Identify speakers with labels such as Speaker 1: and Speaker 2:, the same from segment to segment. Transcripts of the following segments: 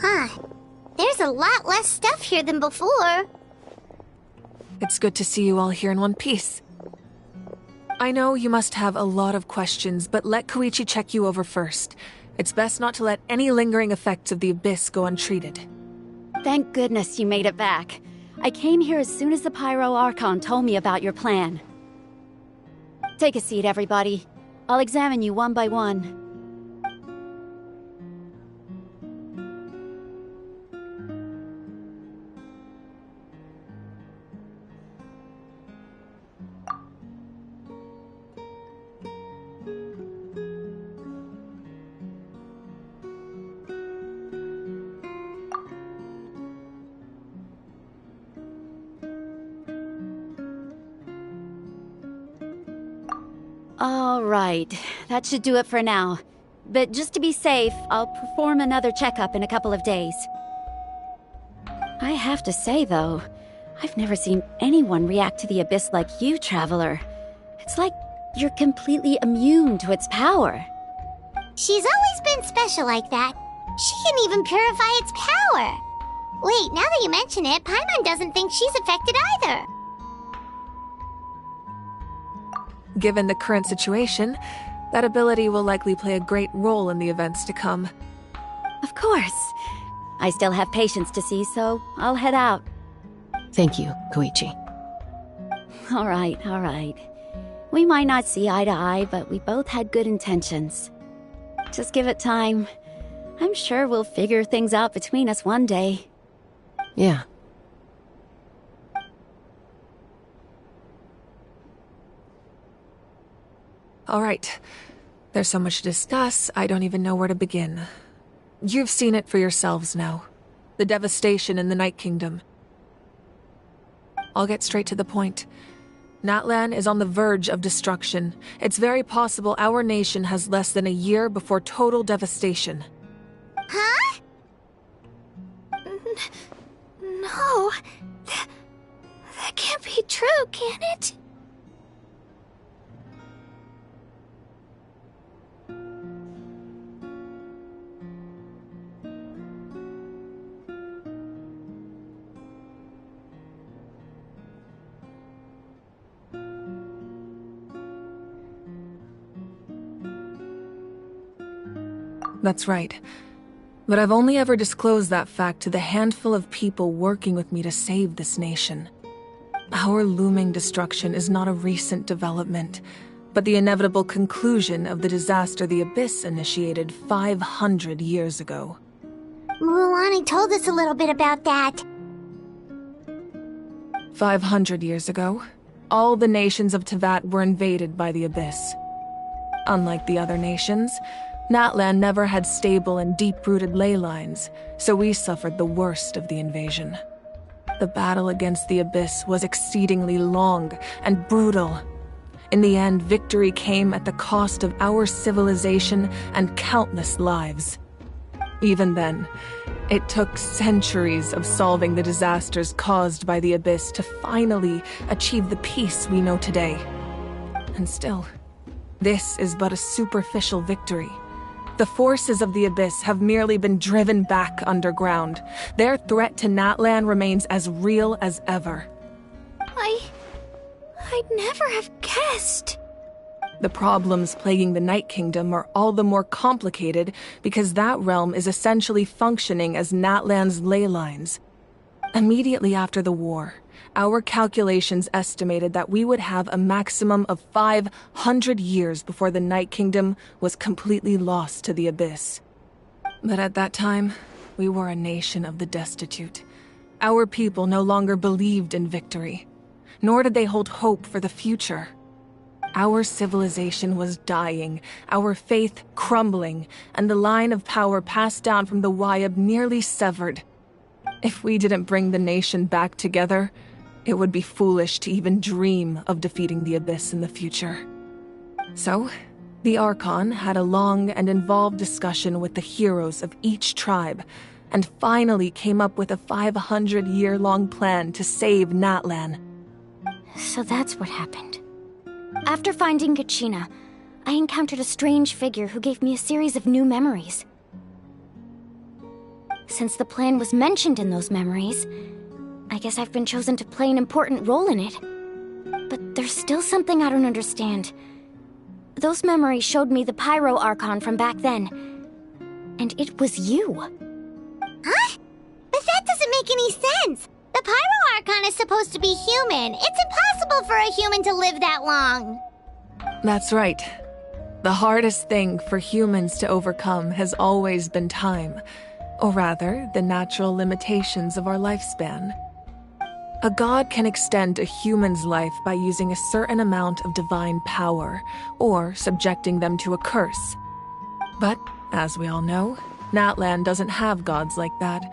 Speaker 1: Huh. There's a lot less stuff here than before.
Speaker 2: It's good to see you all here in one piece. I know you must have a lot of questions, but let Koichi check you over first. It's best not to let any lingering effects of the Abyss go untreated.
Speaker 3: Thank goodness you made it back. I came here as soon as the Pyro Archon told me about your plan. Take a seat, everybody. I'll examine you one by one. All right, that should do it for now. But just to be safe, I'll perform another checkup in a couple of days. I have to say, though, I've never seen anyone react to the Abyss like you, Traveler. It's like you're completely immune to its power.
Speaker 1: She's always been special like that. She can even purify its power. Wait, now that you mention it, Paimon doesn't think she's affected either.
Speaker 2: Given the current situation, that ability will likely play a great role in the events to come.
Speaker 3: Of course. I still have patients to see, so I'll head out.
Speaker 4: Thank you, Koichi.
Speaker 3: All right. We might not see eye to eye, but we both had good intentions. Just give it time. I'm sure we'll figure things out between us one day.
Speaker 4: Yeah.
Speaker 2: All right. There's so much to discuss, I don't even know where to begin. You've seen it for yourselves now. The devastation in the Night Kingdom. I'll get straight to the point. Natlan is on the verge of destruction. It's very possible our nation has less than a year before total devastation.
Speaker 1: Huh? No. That can't be true, can it?
Speaker 2: That's right. But I've only ever disclosed that fact to the handful of people working with me to save this nation. Our looming destruction is not a recent development, but the inevitable conclusion of the disaster the Abyss initiated 500 years ago.
Speaker 1: Mualani told us a little bit about that.
Speaker 2: 500 years ago, all the nations of Teyvat were invaded by the Abyss. Unlike the other nations, Natlan never had stable and deep-rooted ley lines, so we suffered the worst of the invasion. The battle against the Abyss was exceedingly long and brutal. In the end, victory came at the cost of our civilization and countless lives. Even then, it took centuries of solving the disasters caused by the Abyss to finally achieve the peace we know today. And still, this is but a superficial victory. The forces of the Abyss have merely been driven back underground. Their threat to Natlan remains as real as ever.
Speaker 1: I'd never have guessed.
Speaker 2: The problems plaguing the Night Kingdom are all the more complicated because that realm is essentially functioning as Natlan's ley lines. Immediately after the war, our calculations estimated that we would have a maximum of 500 years before the Night Kingdom was completely lost to the Abyss. But at that time, we were a nation of the destitute. Our people no longer believed in victory, nor did they hold hope for the future. Our civilization was dying, our faith crumbling, and the line of power passed down from the Wayab nearly severed. If we didn't bring the nation back together, it would be foolish to even dream of defeating the Abyss in the future. So, the Archon had a long and involved discussion with the heroes of each tribe, and finally came up with a 500-year-long plan to save Natlan.
Speaker 1: So that's what happened. After finding Kachina, I encountered a strange figure who gave me a series of new memories. Since the plan was mentioned in those memories, I guess I've been chosen to play an important role in it. But there's still something I don't understand. Those memories showed me the Pyro Archon from back then. And it was you. Huh? But that doesn't make any sense! The Pyro Archon is supposed to be human. It's impossible for a human to live that long.
Speaker 2: That's right. The hardest thing for humans to overcome has always been time, or rather, the natural limitations of our lifespan. A god can extend a human's life by using a certain amount of divine power, or subjecting them to a curse. But, as we all know, Natlan doesn't have gods like that.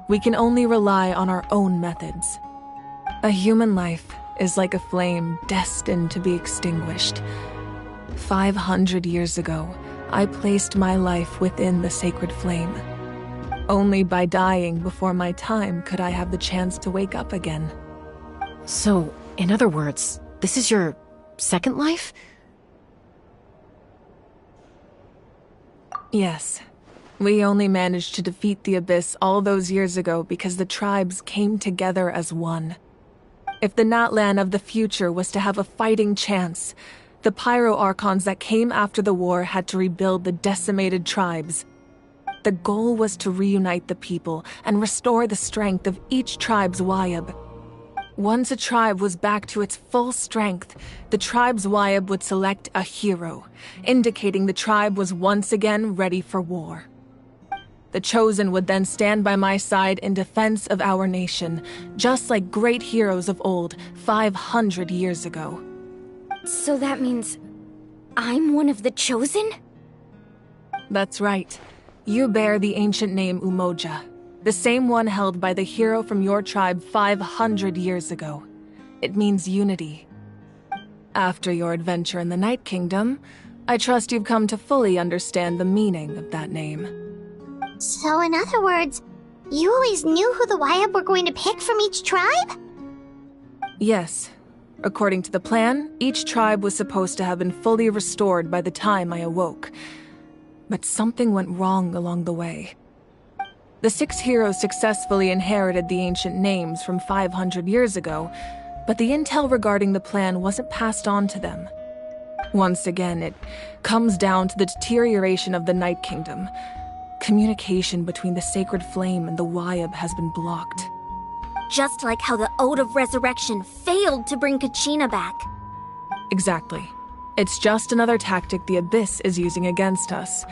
Speaker 2: We can only rely on our own methods. A human life is like a flame destined to be extinguished. 500 years ago, I placed my life within the sacred flame. Only by dying before my time could I have the chance to wake up again.
Speaker 4: So, in other words, this is your second life?
Speaker 2: Yes. We only managed to defeat the Abyss all those years ago because the tribes came together as one. If the Natlan of the future was to have a fighting chance, the Pyro Archons that came after the war had to rebuild the decimated tribes. The goal was to reunite the people and restore the strength of each tribe's Wayab. Once a tribe was back to its full strength, the tribe's Wayab would select a hero, indicating the tribe was once again ready for war. The Chosen would then stand by my side in defense of our nation, just like great heroes of old 500 years ago.
Speaker 1: So that means I'm one of the Chosen?
Speaker 2: That's right. You bear the ancient name Umoja, the same one held by the hero from your tribe 500 years ago. It means unity. After your adventure in the Night Kingdom, I trust you've come to fully understand the meaning of that name.
Speaker 1: So in other words, you always knew who the Wayab were going to pick from each tribe?
Speaker 2: Yes. According to the plan, each tribe was supposed to have been fully restored by the time I awoke. But something went wrong along the way. The 6 heroes successfully inherited the ancient names from 500 years ago, but the intel regarding the plan wasn't passed on to them. Once again, it comes down to the deterioration of the Night Kingdom. Communication between the Sacred Flame and the Wayab has been blocked.
Speaker 1: Just like how the Ode of Resurrection failed to bring Kachina back.
Speaker 2: Exactly. It's just another tactic the Abyss is using against us.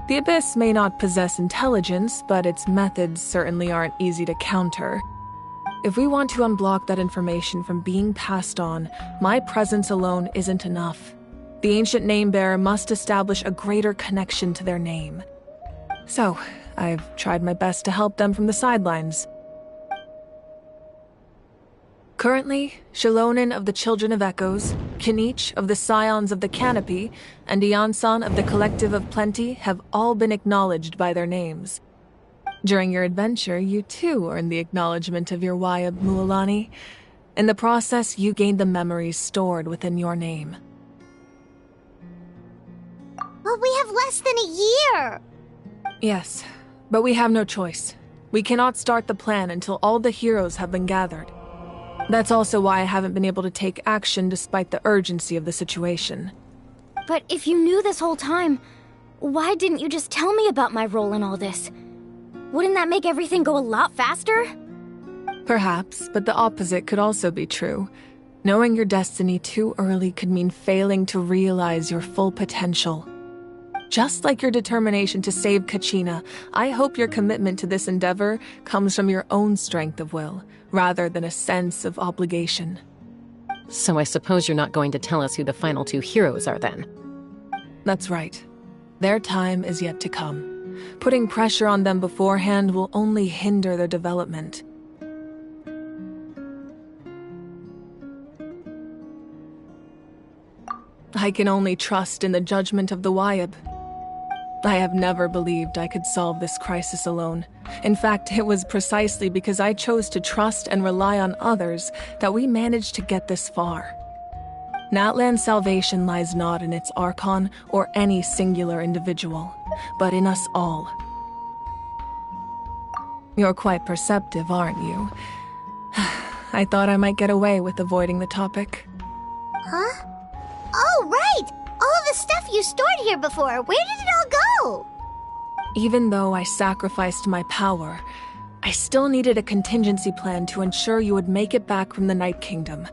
Speaker 2: The Abyss may not possess intelligence, but its methods certainly aren't easy to counter. If we want to unblock that information from being passed on, my presence alone isn't enough. The ancient name-bearer must establish a greater connection to their name. So, I've tried my best to help them from the sidelines. Currently, Shilonin of the Children of Echoes, Kinich of the Scions of the Canopy, and Iansan of the Collective of Plenty have all been acknowledged by their names. During your adventure, you too earned the acknowledgement of your Wayab Mualani. In the process, you gained the memories stored within your name.
Speaker 1: But we have less than a year!
Speaker 2: Yes, but we have no choice. We cannot start the plan until all the heroes have been gathered. That's also why I haven't been able to take action despite the urgency of the situation.
Speaker 1: But if you knew this whole time, why didn't you just tell me about my role in all this? Wouldn't that make everything go a lot faster?
Speaker 2: Perhaps, but the opposite could also be true. Knowing your destiny too early could mean failing to realize your full potential. Just like your determination to save Kachina, I hope your commitment to this endeavor comes from your own strength of will, rather than a sense of obligation.
Speaker 4: So I suppose you're not going to tell us who the final two heroes are then?
Speaker 2: That's right. Their time is yet to come. Putting pressure on them beforehand will only hinder their development. I can only trust in the judgment of the Wayab. I have never believed I could solve this crisis alone. In fact, it was precisely because I chose to trust and rely on others that we managed to get this far. Natlan's salvation lies not in its Archon or any singular individual, but in us all. You're quite perceptive, aren't you? I thought I might get away with avoiding the topic.
Speaker 1: Huh? Oh, right! All the stuff you stored here before, where did it all go?
Speaker 2: Even though I sacrificed my power, I still needed a contingency plan to ensure you would make it back from the Night Kingdom.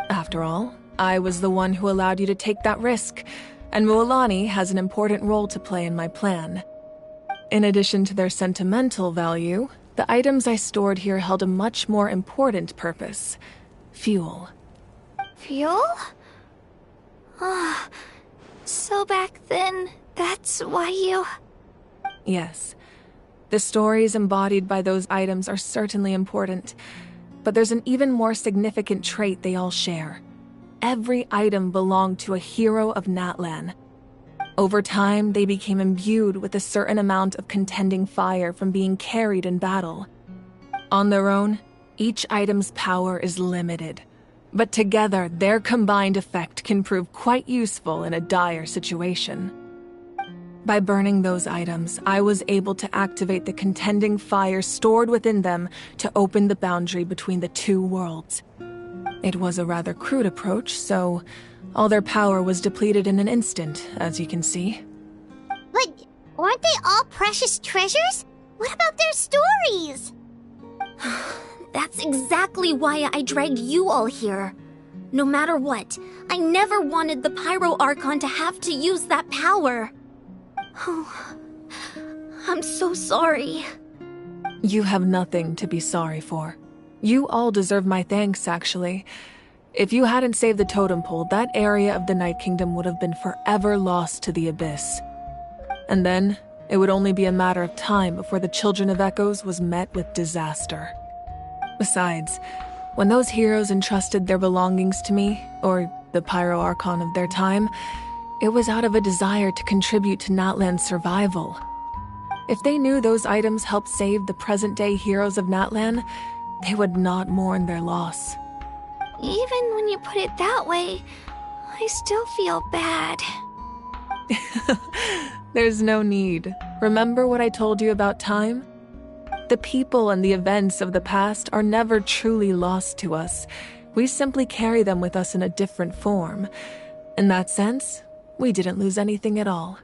Speaker 2: After all, I was the one who allowed you to take that risk, and Mualani has an important role to play in my plan. In addition to their sentimental value, the items I stored here held a much more important purpose: fuel.
Speaker 1: Fuel? Ah, so back then, that's why you...
Speaker 2: Yes. The stories embodied by those items are certainly important, but there's an even more significant trait they all share. Every item belonged to a hero of Natlan. Over time, they became imbued with a certain amount of contending fire from being carried in battle. On their own, each item's power is limited, but together, their combined effect can prove quite useful in a dire situation. By burning those items, I was able to activate the contending fire stored within them to open the boundary between the two worlds. It was a rather crude approach, so all their power was depleted in an instant, as you can see.
Speaker 1: But aren't they all precious treasures? What about their stories? That's exactly why I dragged you all here. No matter what, I never wanted the Pyro Archon to have to use that power. Oh, I'm so sorry.
Speaker 2: You have nothing to be sorry for. You all deserve my thanks, actually. If you hadn't saved the totem pole, that area of the Night Kingdom would have been forever lost to the Abyss. And then, it would only be a matter of time before the Children of Echoes was met with disaster. Besides, when those heroes entrusted their belongings to me, or the Pyro Archon of their time, it was out of a desire to contribute to Natlan's survival. If they knew those items helped save the present-day heroes of Natlan, they would not mourn their loss.
Speaker 1: Even when you put it that way, I still feel bad.
Speaker 2: There's no need. Remember what I told you about time? The people and the events of the past are never truly lost to us. We simply carry them with us in a different form. In that sense, we didn't lose anything at all.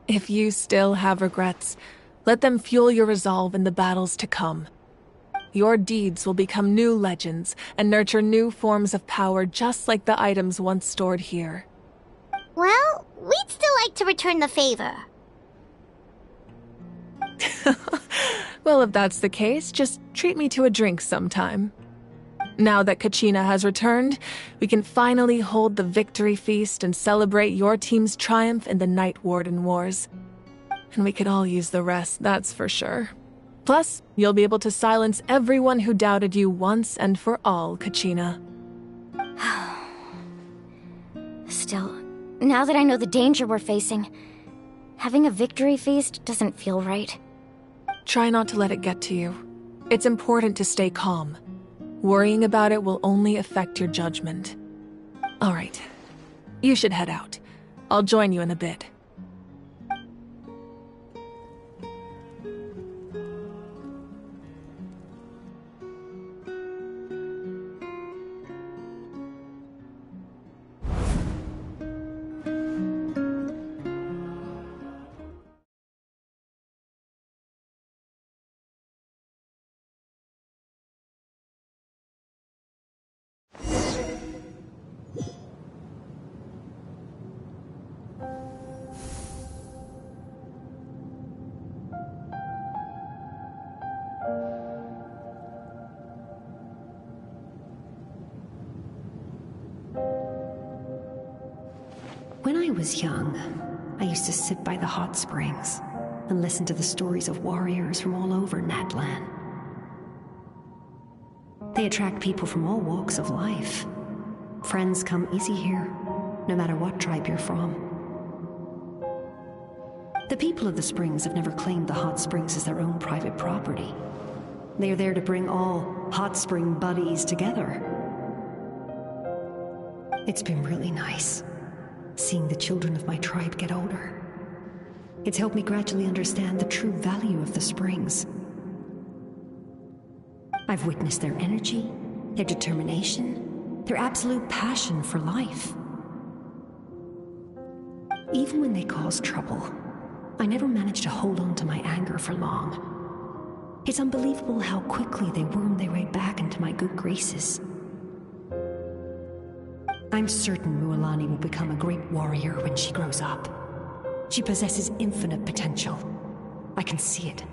Speaker 2: If you still have regrets, let them fuel your resolve in the battles to come. Your deeds will become new legends and nurture new forms of power just like the items once stored here.
Speaker 1: Well, we'd still like to return the favor.
Speaker 2: Well, if that's the case, just treat me to a drink sometime. Now that Kachina has returned, we can finally hold the victory feast and celebrate your team's triumph in the Night Warden Wars. And we could all use the rest, that's for sure. Plus, you'll be able to silence everyone who doubted you once and for all, Kachina.
Speaker 1: Still, now that I know the danger we're facing, having a victory feast doesn't feel right.
Speaker 2: Try not to let it get to you. It's important to stay calm. Worrying about it will only affect your judgment. All right. You should head out. I'll join you in a bit.
Speaker 5: When I was young, I used to sit by the hot springs and listen to the stories of warriors from all over Natlan. They attract people from all walks of life. Friends come easy here, no matter what tribe you're from. The people of the springs have never claimed the hot springs as their own private property. They are there to bring all hot spring buddies together. It's been really nice, seeing the children of my tribe get older. It's helped me gradually understand the true value of the springs. I've witnessed their energy, their determination, their absolute passion for life. Even when they cause trouble, I never managed to hold on to my anger for long. It's unbelievable how quickly they worm their way back into my good graces. I'm certain Mualani will become a great warrior when she grows up. She possesses infinite potential. I can see it.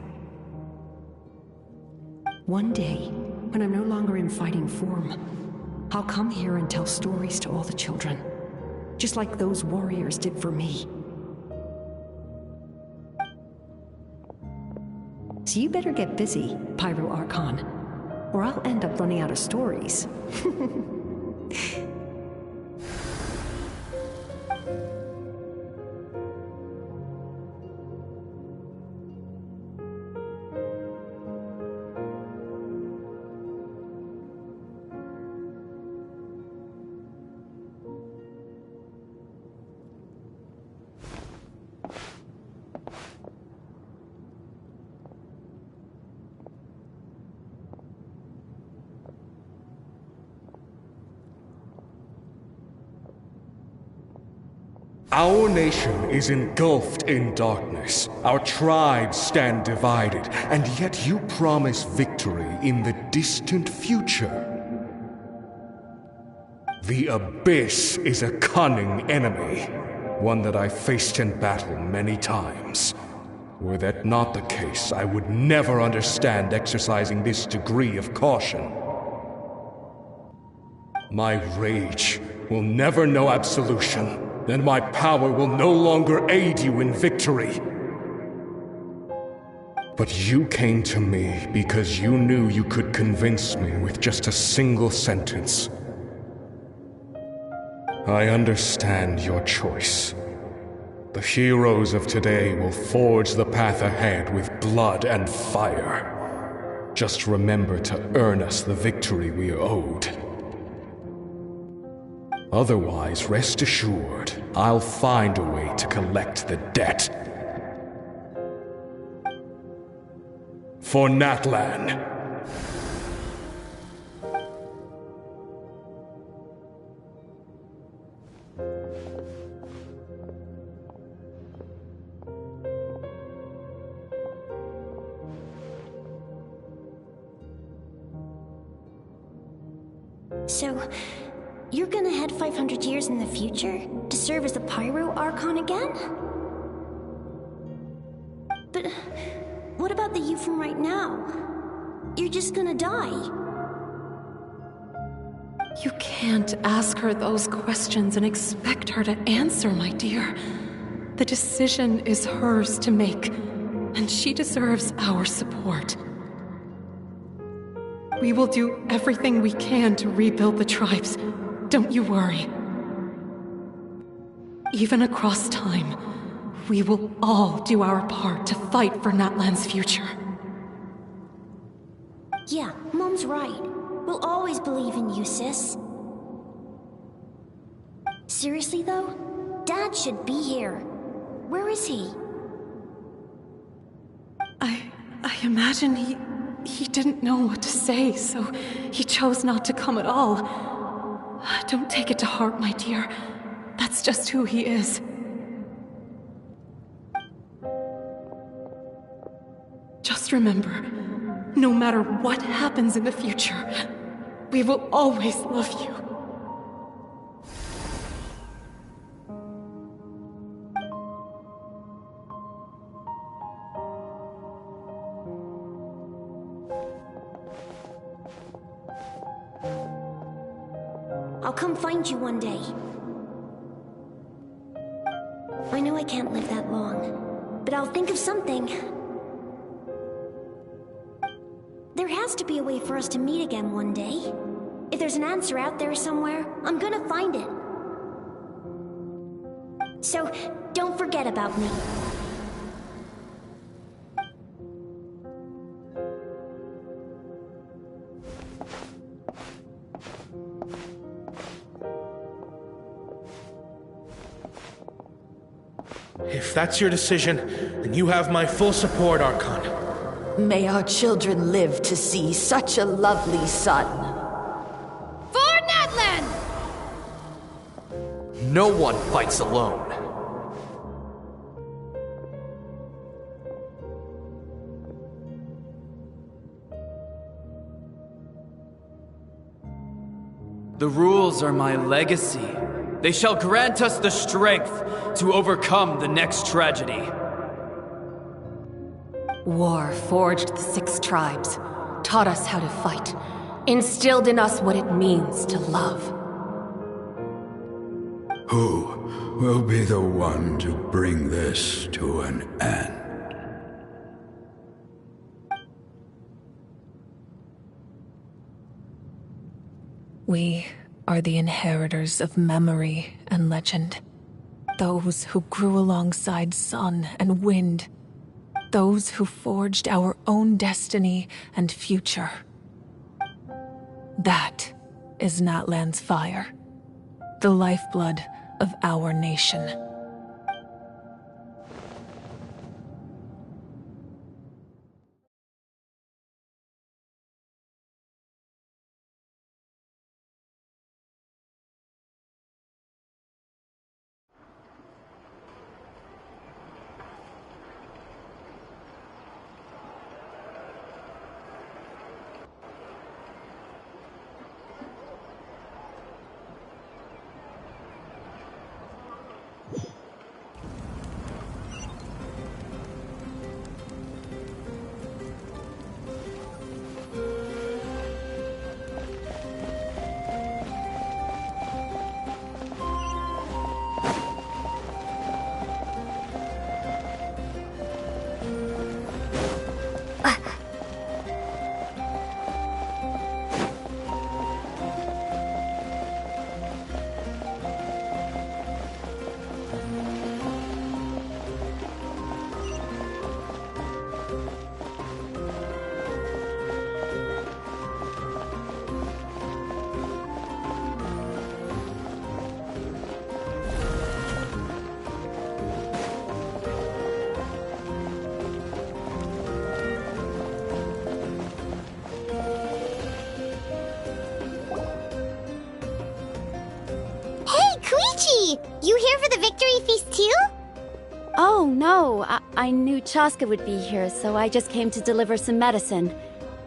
Speaker 5: One day, when I'm no longer in fighting form, I'll come here and tell stories to all the children, just like those warriors did for me. So you better get busy, Pyro Archon, or I'll end up running out of stories.
Speaker 6: Our nation is engulfed in darkness. Our tribes stand divided, and yet you promise victory in the distant future. The Abyss is a cunning enemy, one that I faced in battle many times. Were that not the case, I would never understand exercising this degree of caution. My rage will never know absolution. Then my power will no longer aid you in victory. But you came to me because you knew you could convince me with just a single sentence. I understand your choice. The heroes of today will forge the path ahead with blood and fire. Just remember to earn us the victory we are owed. Otherwise, rest assured, I'll find a way to collect the debt. For Natlan.
Speaker 7: So, you're gonna head 500 years in the future to serve as the Pyro Archon again? But what about the you from right now? You're just gonna die.
Speaker 4: You can't ask her those questions and expect her to answer, my dear. The decision is hers to make, and she deserves our support. We will do everything we can to rebuild the tribes. Don't you worry. Even across time, we will all do our part to fight for Natlan's future.
Speaker 7: Yeah, Mom's right. We'll always believe in you, sis. Seriously, though? Dad should be here. Where is he?
Speaker 4: I imagine he didn't know what to say, so he chose not to come at all. Don't take it to heart, my dear. That's just who he is. Just remember, no matter what happens in the future, we will always love you.
Speaker 7: I'll come find you one day. I know I can't live that long, but I'll think of something. There has to be a way for us to meet again one day. If there's an answer out there somewhere, I'm gonna find it. So, don't forget about me.
Speaker 8: If that's your decision, then you have my full support, Archon.
Speaker 9: May our children live to see such a lovely son.
Speaker 3: For Natlan!
Speaker 10: No one fights alone. The rules are my legacy. They shall grant us the strength to overcome the next tragedy.
Speaker 4: War forged the 6 tribes, taught us how to fight, instilled in us what it means to love.
Speaker 11: Who will be the one to bring this to an end?
Speaker 2: We are the inheritors of memory and legend. Those who grew alongside sun and wind. Those who forged our own destiny and future. That is Natlan's fire. The lifeblood of our nation.
Speaker 12: You here for the victory feast too?
Speaker 3: Oh, no. I knew Chaska would be here, so I just came to deliver some medicine.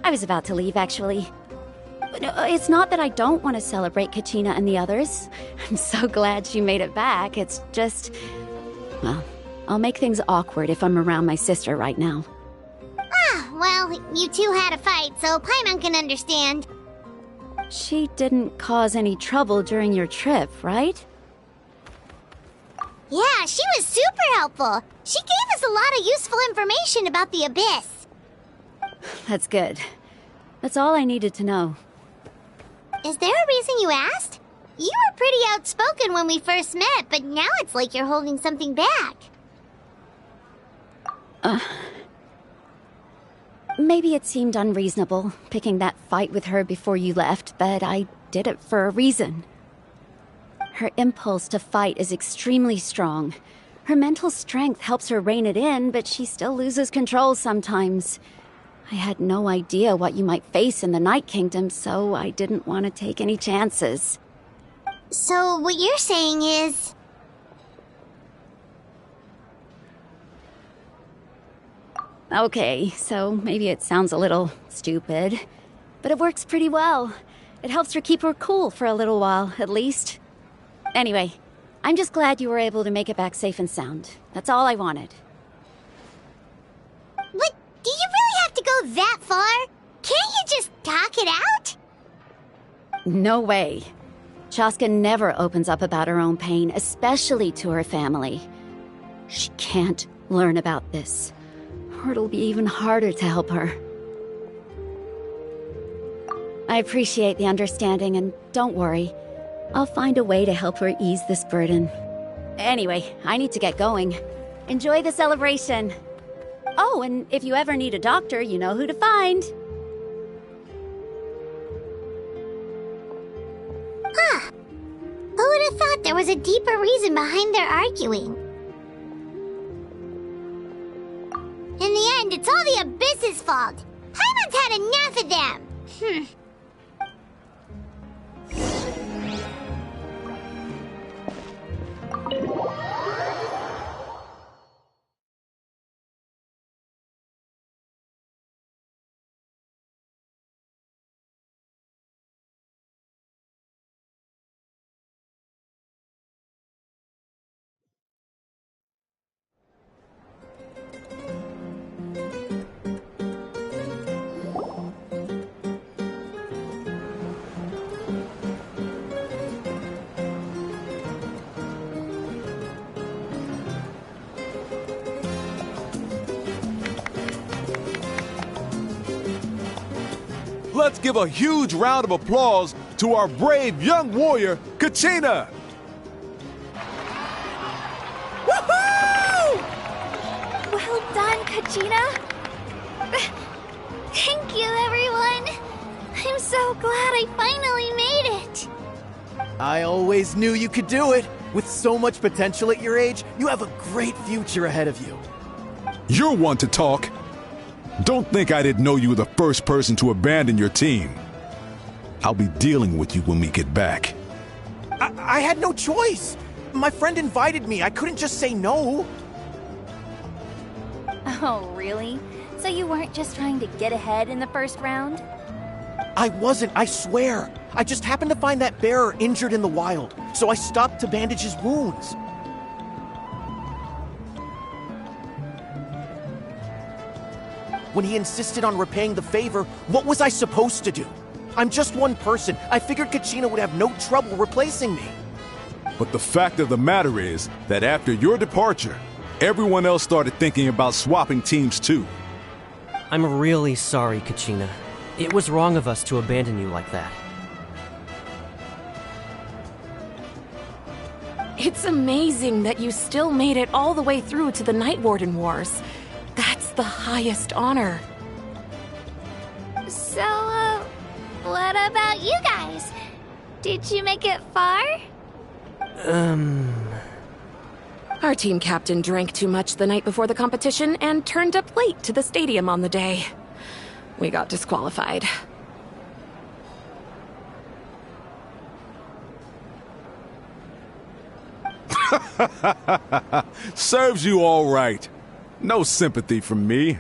Speaker 3: I was about to leave, actually. But it's not that I don't want to celebrate Kachina and the others. I'm so glad she made it back. It's just... well, I'll make things awkward if I'm around my sister right now.
Speaker 12: Ah, well, you two had a fight, so Paimon can understand.
Speaker 3: She didn't cause any trouble during your trip, right?
Speaker 12: Yeah, she was super helpful. She gave us a lot of useful information about the Abyss.
Speaker 3: That's good. That's all I needed to know.
Speaker 12: Is there a reason you asked? You were pretty outspoken when we first met, but now it's like you're holding something back.
Speaker 3: Maybe it seemed unreasonable, picking that fight with her before you left, but I did it for a reason. Her impulse to fight is extremely strong. Her mental strength helps her rein it in, but she still loses control sometimes. I had no idea what you might face in the Night Kingdom, so I didn't want to take any chances.
Speaker 12: So what you're saying is...
Speaker 3: Okay, so maybe it sounds a little stupid, but it works pretty well. It helps her keep her cool for a little while, at least. Anyway, I'm just glad you were able to make it back safe and sound. That's all I wanted.
Speaker 12: But do you really have to go that far? Can't you just talk it out?
Speaker 3: No way. Chaska never opens up about her own pain, especially to her family. She can't learn about this, or it'll be even harder to help her. I appreciate the understanding, and don't worry. I'll find a way to help her ease this burden. Anyway, I need to get going. Enjoy the celebration. Oh, and if you ever need a doctor, you know who to find.
Speaker 12: Huh. Who would have thought there was a deeper reason behind their arguing? In the end, it's all the Abyss's fault. Paimon's had enough of them.
Speaker 13: Let's give a huge round of applause to our brave young warrior, Kachina!
Speaker 1: Woohoo! Well done, Kachina. Thank you, everyone. I'm so glad I finally made it.
Speaker 14: I always knew you could do it. With so much potential at your age, you have a great future ahead of you.
Speaker 11: You're one to talk. Don't think I didn't know you were the first person to abandon your team. I'll be dealing with you when we get back.
Speaker 14: I had no choice. My friend invited me. I couldn't just say no.
Speaker 1: Oh, really? So you weren't just trying to get ahead in the first round?
Speaker 14: I wasn't, I swear. I just happened to find that bearer injured in the wild, so I stopped to bandage his wounds. When he insisted on repaying the favor, what was I supposed to do? I'm just one person. I figured Kachina would have no trouble replacing me.
Speaker 11: But the fact of the matter is that after your departure, everyone else started thinking about swapping teams too.
Speaker 15: I'm really sorry, Kachina. It was wrong of us to abandon you like that.
Speaker 2: It's amazing that you still made it all the way through to the Night Warden Wars. That's the highest honor.
Speaker 1: So, what about you guys? Did you make it far?
Speaker 2: Our team captain drank too much the night before the competition and turned up late to the stadium on the day. We got disqualified.
Speaker 11: Serves you all right. No sympathy from me.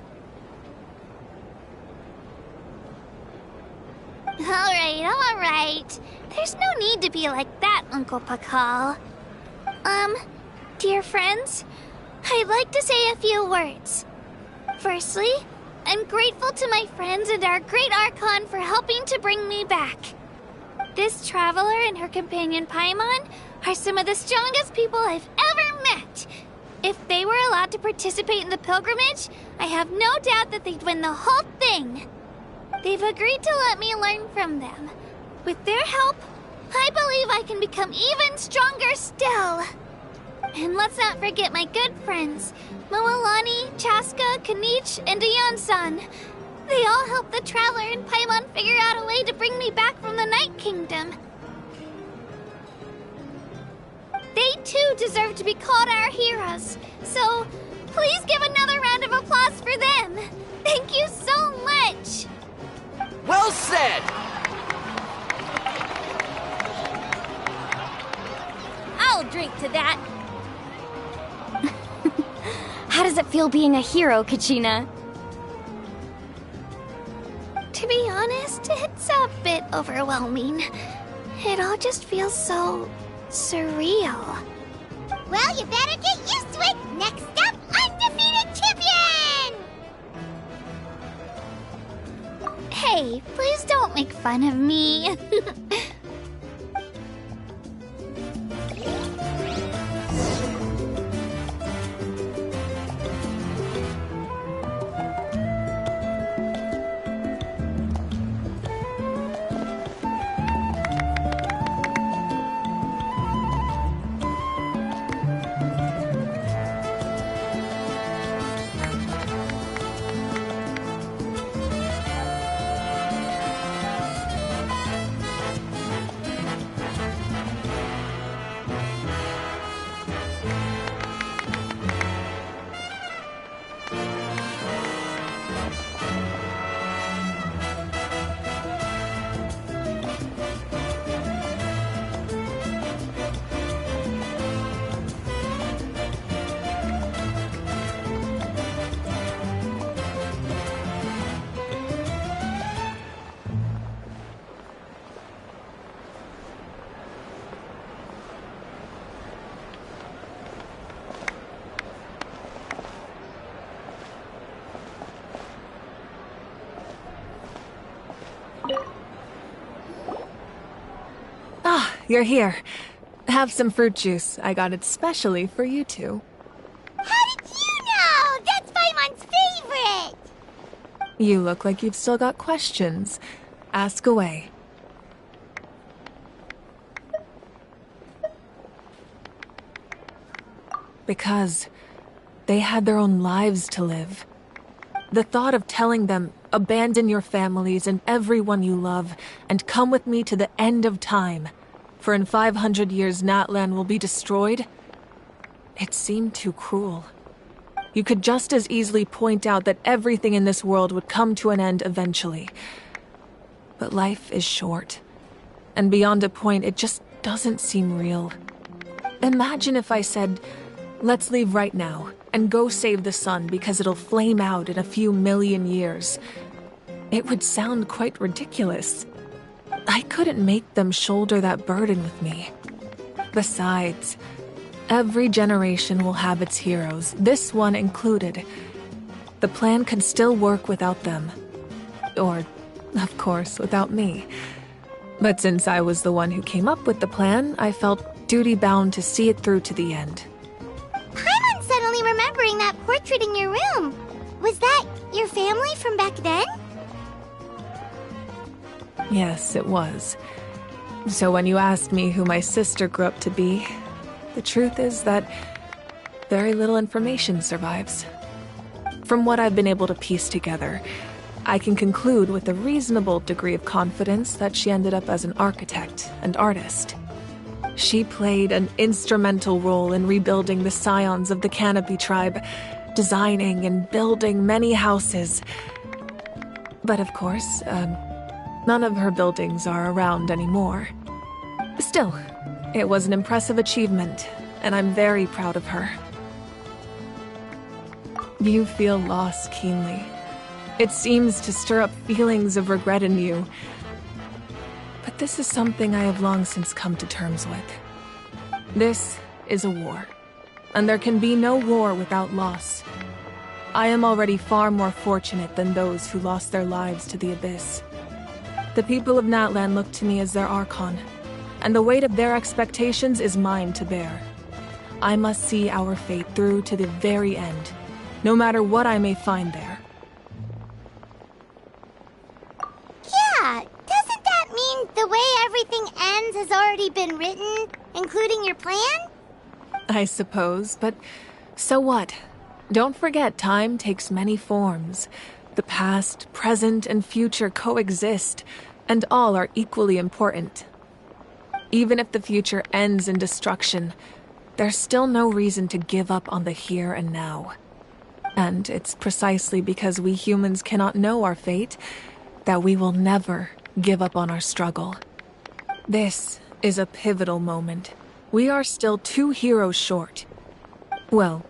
Speaker 12: All right. There's no need to be like that, Uncle Pakal.
Speaker 1: Dear friends, I'd like to say a few words. Firstly, I'm grateful to my friends and our great Archon for helping to bring me back. This traveler and her companion Paimon are some of the strongest people I've ever met. If they were allowed to participate in the pilgrimage, I have no doubt that they'd win the whole thing.
Speaker 12: They've agreed to let me learn from them. With their help, I believe I can become even stronger still. And let's not forget my good friends, Moalani, Chaska, Kanich, and Dion-san. They all helped the Traveler and Paimon figure out a way to bring me back from the Night Kingdom. They too deserve to be called our heroes, so please give another round of applause for them. Thank you so much!
Speaker 14: Well said!
Speaker 12: I'll drink to that.
Speaker 1: How does it feel being a hero, Kachina?
Speaker 12: To be honest, it's a bit overwhelming. It all just feels so surreal. Well, you better get used to it! Next up, undefeated champion! Hey, please don't make fun of me.
Speaker 2: Ah, you're here. Have some fruit juice. I got it specially for you two.
Speaker 12: How did you know? That's Paimon's favorite!
Speaker 2: You look like you've still got questions. Ask away. Because they had their own lives to live. The thought of telling them, abandon your families and everyone you love, and come with me to the end of time, for in 500 years Natlan will be destroyed, it seemed too cruel. You could just as easily point out that everything in this world would come to an end eventually. But life is short, and beyond a point it just doesn't seem real. Imagine if I said, let's leave right now, and go save the sun because it'll flame out in a few million years. It would sound quite ridiculous. I couldn't make them shoulder that burden with me. Besides, every generation will have its heroes, this one included. The plan could still work without them. Or, of course, without me. But since I was the one who came up with the plan, I felt duty-bound to see it through to the end.
Speaker 12: Paimon's suddenly remembering that portrait in your room. Was that your family from back then?
Speaker 2: Yes, it was. So when you asked me who my sister grew up to be, the truth is that very little information survives. From what I've been able to piece together, I can conclude with a reasonable degree of confidence that she ended up as an architect and artist. She played an instrumental role in rebuilding the scions of the Canopy tribe, designing and building many houses. But of course, none of her buildings are around anymore. Still, it was an impressive achievement, and I'm very proud of her. You feel loss keenly. It seems to stir up feelings of regret in you. But this is something I have long since come to terms with. This is a war, and there can be no war without loss. I am already far more fortunate than those who lost their lives to the Abyss. The people of Natlan look to me as their Archon, and the weight of their expectations is mine to bear. I must see our fate through to the very end, no matter what I may find there.
Speaker 12: has already been written, including your plan?
Speaker 2: I suppose, but so what? Don't forget, time takes many forms. The past, present, and future coexist, and all are equally important. Even if the future ends in destruction, there's still no reason to give up on the here and now. And it's precisely because we humans cannot know our fate that we will never give up on our struggle. This is a pivotal moment. We are still 2 heroes short. Well,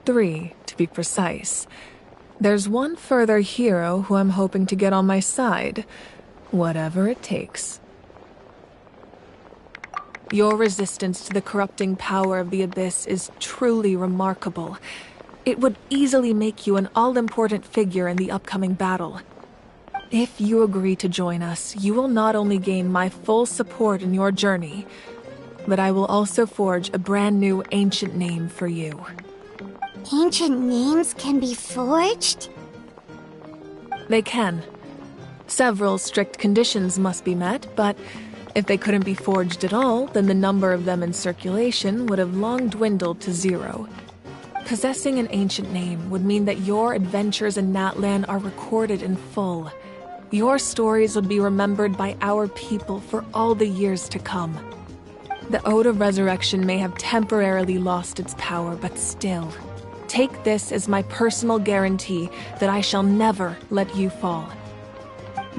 Speaker 2: 3 to be precise. There's one further hero who I'm hoping to get on my side, whatever it takes. Your resistance to the corrupting power of the Abyss is truly remarkable. It would easily make you an all-important figure in the upcoming battle. If you agree to join us, you will not only gain my full support in your journey, but I will also forge a brand new ancient name for you.
Speaker 12: Ancient names can be forged?
Speaker 2: They can. Several strict conditions must be met, but if they couldn't be forged at all, then the number of them in circulation would have long dwindled to 0. Possessing an ancient name would mean that your adventures in Natlan are recorded in full. Your stories would be remembered by our people for all the years to come. The Ode of Resurrection may have temporarily lost its power, but still, take this as my personal guarantee that I shall never let you fall.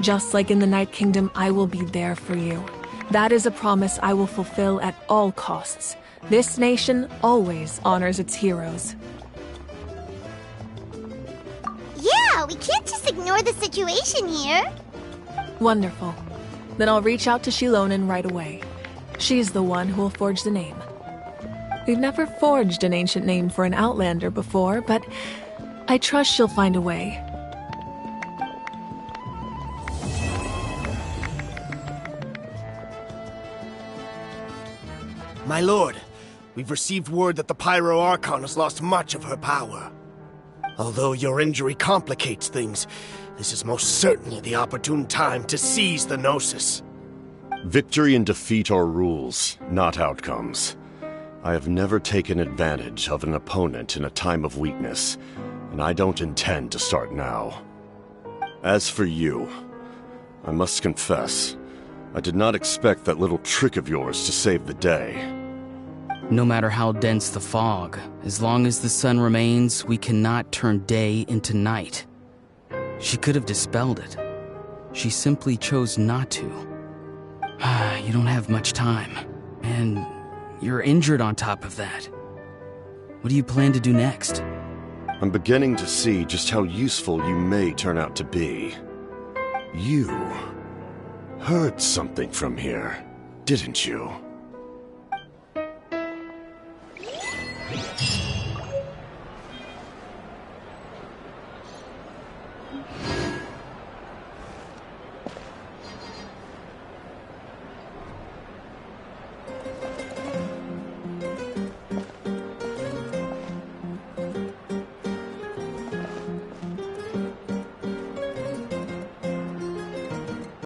Speaker 2: Just like in the Night Kingdom, I will be there for you. That is a promise I will fulfill at all costs. This nation always honors its heroes.
Speaker 12: Yeah, we can't just ignore the situation here.
Speaker 2: Wonderful. Then I'll reach out to Shilonen right away. She's the one who will forge the name. We've never forged an ancient name for an Outlander before, but I trust she'll find a way.
Speaker 14: My lord, we've received word that the Pyro Archon has lost much of her power. Although your injury complicates things, this is most certainly the opportune time to seize the Gnosis.
Speaker 16: Victory and defeat are rules, not outcomes. I have never taken advantage of an opponent in a time of weakness, and I don't intend to start now. As for you, I must confess, I did not expect that little trick of yours to save the day.
Speaker 17: No matter how dense the fog, as long as the sun remains, we cannot turn day into night. She could have dispelled it. She simply chose not to. You don't have much time, and you're injured on top of that. What do you plan to do next?
Speaker 16: I'm beginning to see just how useful you may turn out to be. You heard something from here, didn't you?